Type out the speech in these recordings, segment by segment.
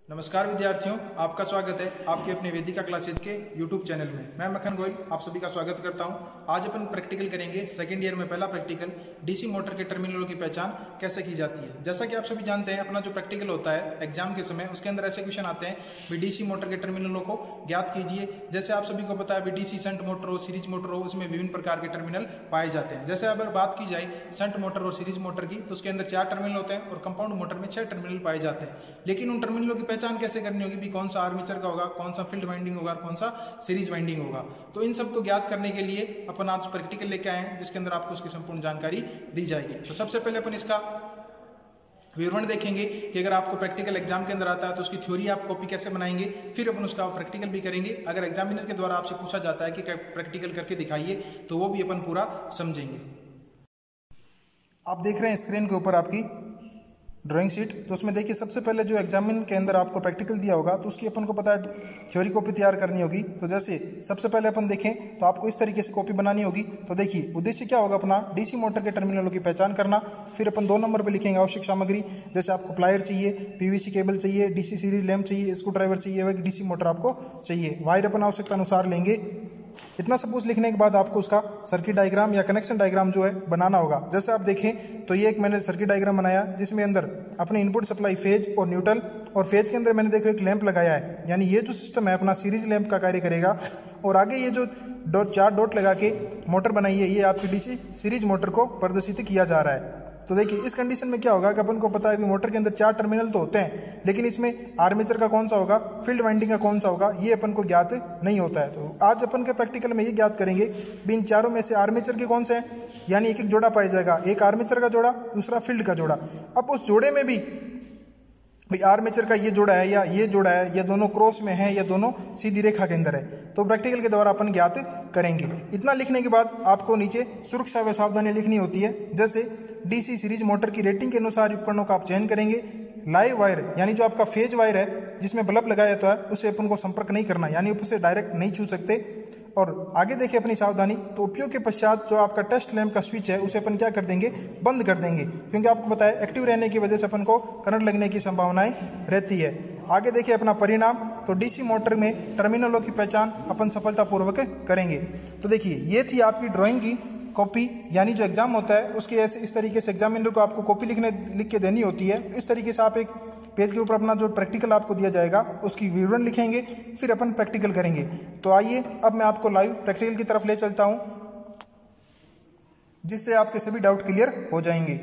नमस्कार विद्यार्थियों, आपका स्वागत है आपके अपने वेदिका क्लासेज के YouTube चैनल में। मैं मक्खन गोयल आप सभी का स्वागत करता हूं। आज अपन प्रैक्टिकल करेंगे सेकंड ईयर में पहला प्रैक्टिकल डीसी मोटर के टर्मिनलों की पहचान कैसे की जाती है। जैसा कि आप सभी जानते हैं, अपना जो प्रैक्टिकल होता है एग्जाम के समय, उसके अंदर ऐसे क्वेश्चन आते हैं भी डीसी मोटर के टर्मिनलों को ज्ञात कीजिए। जैसे आप सभी को पता है डीसी शंट मोटर हो, सीरीज मोटर हो, उसमें विभिन्न प्रकार के टर्मिनल पाए जाते हैं। जैसे अगर बात की जाए शंट मोटर और सीरीज मोटर की, तो उसके अंदर 4 टर्मिनल होते हैं और कंपाउंड मोटर में 6 टर्मिनल पाए जाते हैं। लेकिन उन टर्मिनलों की पहचान कैसे करनी होगी भी, कौन सा आर्मेचर का होगा, कौन सा फील्ड वाइंडिंग होगा, कौन सा सीरीज वाइंडिंग होगा। तो इन सब को ज्ञात करने के लिए अपन आज प्रैक्टिकल लेके आए हैं, जिसके अंदर आपको उसकी संपूर्ण जानकारी दी जाएगी। तो सबसे पहले अपन इसका विवरण देखेंगे कि अगर आपको प्रैक्टिकल एग्जाम के अंदर आता है तो उसकी थ्योरी आप कॉपी कैसे बनाएंगे, फिर अपन उसका प्रैक्टिकल भी करेंगे। अगर एग्जामिनर के द्वारा आपसे पूछा जाता है कि प्रैक्टिकल करके दिखाइए, तो वो भी अपन पूरा समझेंगे। आप देख रहे हैं स्क्रीन के ऊपर आपकी ड्राइंग शीट। तो उसमें देखिए, सबसे पहले जो एग्जामिन के अंदर आपको प्रैक्टिकल दिया होगा, तो उसकी अपन को पता है थ्योरी कॉपी तैयार करनी होगी। तो जैसे सबसे पहले अपन देखें तो आपको इस तरीके से कॉपी बनानी होगी। तो देखिए, उद्देश्य क्या होगा अपना, डीसी मोटर के टर्मिनलों की पहचान करना। फिर अपन 2 नंबर पे लिखेंगे आवश्यक सामग्री। जैसे आपको प्लायर चाहिए, पीवीसी केबल चाहिए, डीसी सीरीज लैंप चाहिए, स्क्रू ड्राइवर चाहिए, डीसी मोटर आपको चाहिए। वायर अपन आवश्यकता अनुसार लेंगे। इतना सपोज लिखने के बाद आपको उसका सर्किट डायग्राम या कनेक्शन डायग्राम जो है बनाना होगा। जैसे आप देखें तो ये एक मैंने सर्किट डायग्राम बनाया, जिसमें अंदर अपने इनपुट सप्लाई फेज और न्यूट्रल, और फेज के अंदर मैंने देखो एक लैंप लगाया है, यानी ये जो सिस्टम है अपना सीरीज लैंप का कार्य करेगा। और आगे ये जो 4 डॉट लगा के मोटर बनाई है, ये आपकी डीसी सीरीज मोटर को प्रदर्शित किया जा रहा है। तो देखिए, इस कंडीशन में क्या होगा कि अपन को पता है कि मोटर के अंदर 4 टर्मिनल तो होते हैं, लेकिन इसमें आर्मेचर का कौन सा होगा, फील्ड वाइंडिंग का कौन सा होगा, ये अपन को ज्ञात नहीं होता है। तो आज अपन के प्रैक्टिकल में ये ज्ञात करेंगे भी इन चारों में से आर्मेचर के कौन से हैं, यानी एक एक जोड़ा पाया जाएगा, एक आर्मेचर का जोड़ा, दूसरा फील्ड का जोड़ा। अब उस जोड़े में भी भाई आर्मेचर का ये जोड़ा है या ये जोड़ा है, या दोनों क्रॉस में है या दोनों सीधी रेखा के अंदर है, तो प्रैक्टिकल के द्वारा अपन ज्ञात करेंगे। इतना लिखने के बाद आपको नीचे सुरक्षा व सावधानी लिखनी होती है। जैसे डीसी सीरीज मोटर की रेटिंग के अनुसार उपकरणों का आप चयन करेंगे। लाइव वायर यानी जो आपका फेज वायर है जिसमें बल्ब लगाया जाता है, उससे अपन को संपर्क नहीं करना, यानी उससे डायरेक्ट नहीं छू सकते। और आगे देखिए अपनी सावधानी, तो उपयोग के पश्चात जो आपका टेस्ट लैंप का स्विच है उसे अपन क्या कर देंगे, बंद कर देंगे, क्योंकि आपको पता है एक्टिव रहने की वजह से अपन को करंट लगने की संभावनाएं रहती है। आगे देखिए अपना परिणाम, तो डीसी मोटर में टर्मिनलों की पहचान अपन सफलतापूर्वक करेंगे। तो देखिए, ये थी आपकी ड्राइंग की कॉपी, यानी जो एग्जाम होता है उसके ऐसे इस तरीके से एग्जामिनर को आपको कॉपी लिख के देनी होती है। इस तरीके से आप एक पेज के ऊपर अपना जो प्रैक्टिकल आपको दिया जाएगा उसकी विवरण लिखेंगे, फिर अपन प्रैक्टिकल करेंगे। तो आइए अब मैं आपको लाइव प्रैक्टिकल की तरफ ले चलता हूं, जिससे आपके सभी डाउट क्लियर हो जाएंगे।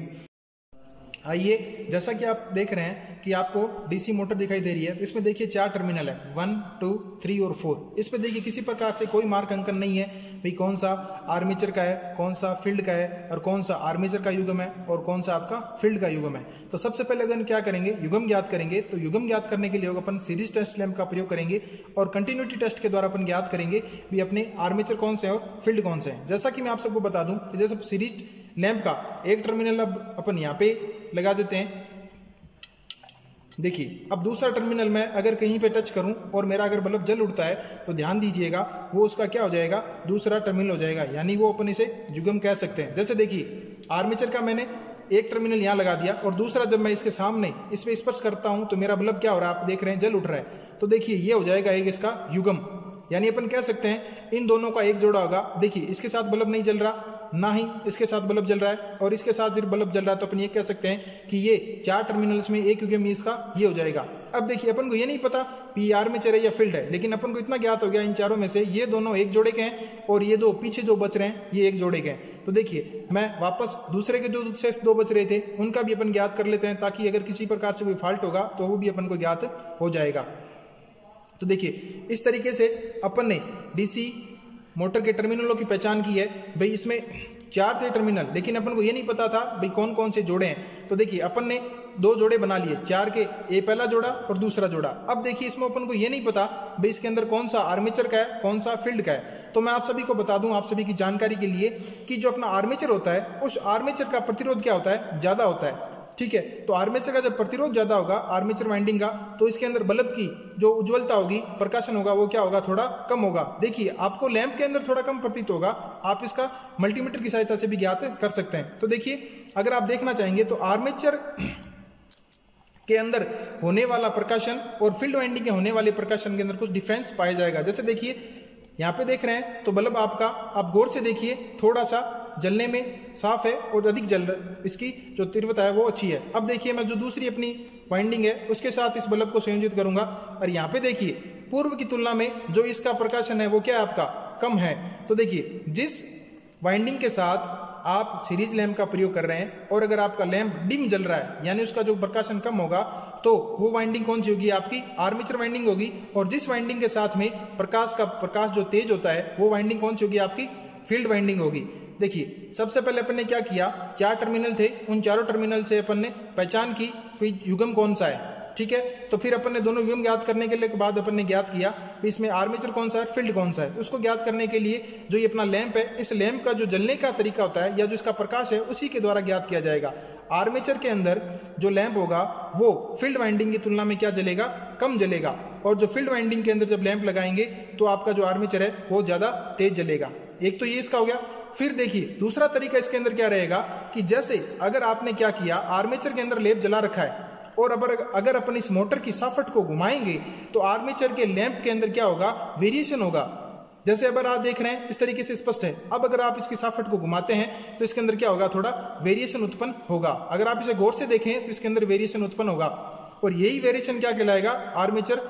आइए, जैसा कि आप देख रहे हैं कि आपको डीसी मोटर दिखाई दे रही है, तो इसमें देखिए 4 टर्मिनल है, 1, 2, 3 और 4। इस पे देखिए किसी प्रकार से कोई मार्क अंकन नहीं है भाई कौन सा आर्मेचर का है, कौन सा फील्ड का है, और कौन सा आर्मेचर का युग्म है और कौन सा आपका फील्ड का युग्म है। तो सबसे पहले अगर क्या करेंगे, युग्म ज्ञात करेंगे। तो युग्म ज्ञात करने के लिए अपन सीरीज टेस्ट लैंप का प्रयोग करेंगे और कंटिन्यूटी टेस्ट के द्वारा अपन ज्ञात करेंगे भी अपने आर्मेचर कौन से है और फील्ड कौन से है। जैसा कि मैं आप सबको बता दूं कि जैसे सीरीज लैंप का एक टर्मिनल अब अपन यहाँ पे लगा देते हैं। देखिए, अब दूसरा टर्मिनल में अगर कहीं पे टच करूं और मेरा अगर बल्ब जल उठता है, तो ध्यान दीजिएगा वो उसका क्या हो जाएगा, दूसरा टर्मिनल हो जाएगा, यानी वो अपन इसे युग्म कह सकते हैं। जैसे देखिए, आर्मेचर का मैंने एक टर्मिनल यहाँ लगा दिया और दूसरा जब मैं इसके सामने इस पे स्पर्श करता हूं तो मेरा बल्ब क्या हो रहा है, आप देख रहे हैं जल उठ रहा है। तो देखिए, ये हो जाएगा एक इसका युग्म, यानी अपन कह सकते हैं इन दोनों का एक जोड़ा होगा। देखिए, इसके साथ बल्ब नहीं जल रहा, ना ही इसके साथ बल्ब जल रहा है, और इसके साथ फिर बल्ब जल रहा है, तो अपन ये कह सकते हैं कि ये 4 टर्मिनल्स में एक युग्म इसका ये हो जाएगा। अब देखिए, अपन को ये नहीं पता कि आर्मेचर है या फील्ड है, लेकिन अपन को इतना ज्ञात हो गया इन चारों में से ये दोनों एक जोड़े के हैं और ये 2 पीछे जो बच रहे हैं ये एक जोड़े के हैं। तो देखिए, मैं वापस दूसरे के जो शेष 2 बच रहे थे उनका भी अपन ज्ञात कर लेते हैं, ताकि अगर किसी प्रकार से कोई फॉल्ट होगा तो वो भी अपन को ज्ञात हो जाएगा। तो देखिए, इस तरीके से अपन ने डीसी मोटर के टर्मिनलों की पहचान की है। भाई इसमें 4 थे टर्मिनल, लेकिन अपन को ये नहीं पता था भाई कौन कौन से जोड़े हैं। तो देखिए, अपन ने 2 जोड़े बना लिए 4 के, ए पहला जोड़ा और दूसरा जोड़ा। अब देखिए, इसमें अपन को ये नहीं पता भाई इसके अंदर कौन सा आर्मेचर का है, कौन सा फील्ड का है। तो मैं आप सभी को बता दूं, आप सभी की जानकारी के लिए, कि जो अपना आर्मेचर होता है उस आर्मेचर का प्रतिरोध क्या होता है, ज्यादा होता है। ठीक है, तो आर्मेचर का जब प्रतिरोध ज्यादा होगा आर्मेचर वाइंडिंग का, तो इसके अंदर बल्ब की जो उज्ज्वलता होगी, प्रकाशन होगा, वो क्या होगा, थोड़ा कम होगा। देखिए, आपको लैंप के अंदर थोड़ा कम प्रतीत होगा, आप इसका मल्टीमीटर की सहायता से भी ज्ञात कर सकते हैं। तो देखिए, अगर आप देखना चाहेंगे तो आर्मेचर के अंदर होने वाला प्रकाशन और फील्ड वाइंडिंग के होने वाले प्रकाशन के अंदर कुछ डिफरेंस पाया जाएगा। जैसे देखिए यहाँ पे देख रहे हैं तो बल्ब आपका, आप गौर से देखिए, थोड़ा सा जलने में साफ है और अधिक जल रहा, इसकी जो तीव्रता है वो अच्छी है। अब देखिए मैं जो दूसरी अपनी वाइंडिंग है उसके साथ इस बल्ब को संयोजित करूंगा और यहाँ पे देखिए पूर्व की तुलना में जो इसका प्रकाशन है वो क्या है, आपका कम है। तो देखिए जिस वाइंडिंग के साथ आप सीरीज लैंप का प्रयोग कर रहे हैं और अगर आपका लैंप डिम जल रहा है यानी उसका जो प्रकाशन कम होगा, तो वो वाइंडिंग कौन सी होगी, आपकी आर्मेचर वाइंडिंग होगी। और जिस वाइंडिंग के साथ में प्रकाश जो तेज होता है वो वाइंडिंग कौन सी होगी, आपकी फील्ड वाइंडिंग होगी। देखिए सबसे पहले अपन ने क्या किया, 4 टर्मिनल थे, उन चारों टर्मिनल से अपन ने पहचान की कोई युग्म कौन सा है, ठीक है। तो फिर अपन ने दोनों युग्म ज्ञात करने के बाद अपन ने ज्ञात किया इसमें आर्मेचर कौन सा है, फील्ड कौन सा है। उसको ज्ञात करने के लिए जो ये अपना लैंप है, इस लैंप का जो जलने का तरीका होता है या जो इसका प्रकाश है उसी के द्वारा ज्ञात किया जाएगा। आर्मेचर के अंदर जो लैंप होगा वो फील्ड वाइंडिंग की तुलना में क्या जलेगा, कम जलेगा। और जो फील्ड वाइंडिंग के अंदर जब लैंप लगाएंगे तो आपका जो आर्मेचर है वो ज्यादा तेज जलेगा। एक तो ये इसका हो गया। फिर देखिए दूसरा तरीका इसके अंदर क्या रहेगा कि जैसे अगर आपने क्या किया, आर्मेचर के अंदर लैंप जला रखा है और अगर अपन इस मोटर की साफट को घुमाएंगे तो आर्मेचर के लैंप के अंदर क्या होगा, वेरिएशन होगा। जैसे अगर आप देख रहे हैं इस तरीके से स्पष्ट है। अब अगर आप इसकी साफट को घुमाते हैं तो इसके अंदर क्या होगा, थोड़ा वेरिएशन उत्पन्न होगा। अगर आप इसे गौर से देखें तो इसके अंदर वेरिएशन उत्पन्न होगा और यही वेरिएशन क्या कहलाएगा, आर्मेचर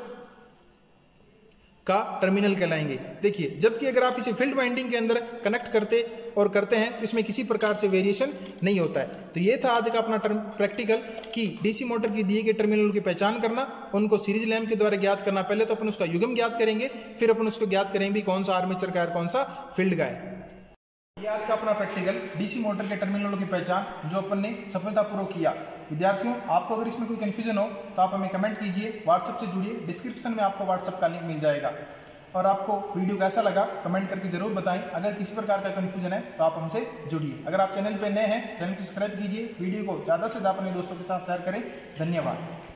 का टर्मिनल कहलाएंगे। देखिए जबकि अगर आप इसे फील्ड वाइंडिंग के अंदर कनेक्ट करते हैं तो इसमें किसी प्रकार से वेरिएशन नहीं होता है। तो ये था आज का अपना प्रैक्टिकल कि डीसी मोटर की दिए गए टर्मिनल की पहचान करना, उनको सीरीज लैंप के द्वारा ज्ञात करना। पहले तो अपन उसका युग्म ज्ञात करेंगे, फिर अपन उसको ज्ञात करेंगे कौन सा आर्मेचर का है और कौन सा फील्ड का है। ये आज का अपना प्रैक्टिकल डीसी मोटर के टर्मिनलों की पहचान जो अपन ने सफलतापूर्वक किया। विद्यार्थियों आपको अगर इसमें कोई कंफ्यूजन हो तो आप हमें कमेंट कीजिए, व्हाट्सएप से जुड़िए, डिस्क्रिप्शन में आपको व्हाट्सएप का लिंक मिल जाएगा। और आपको वीडियो कैसा लगा कमेंट करके जरूर बताएं। अगर किसी प्रकार का कंफ्यूजन है तो आप हमसे जुड़िए। अगर आप चैनल पर नए हैं चैनल को सब्सक्राइब कीजिए, वीडियो को ज़्यादा से ज़्यादा अपने दोस्तों के साथ शेयर करें। धन्यवाद।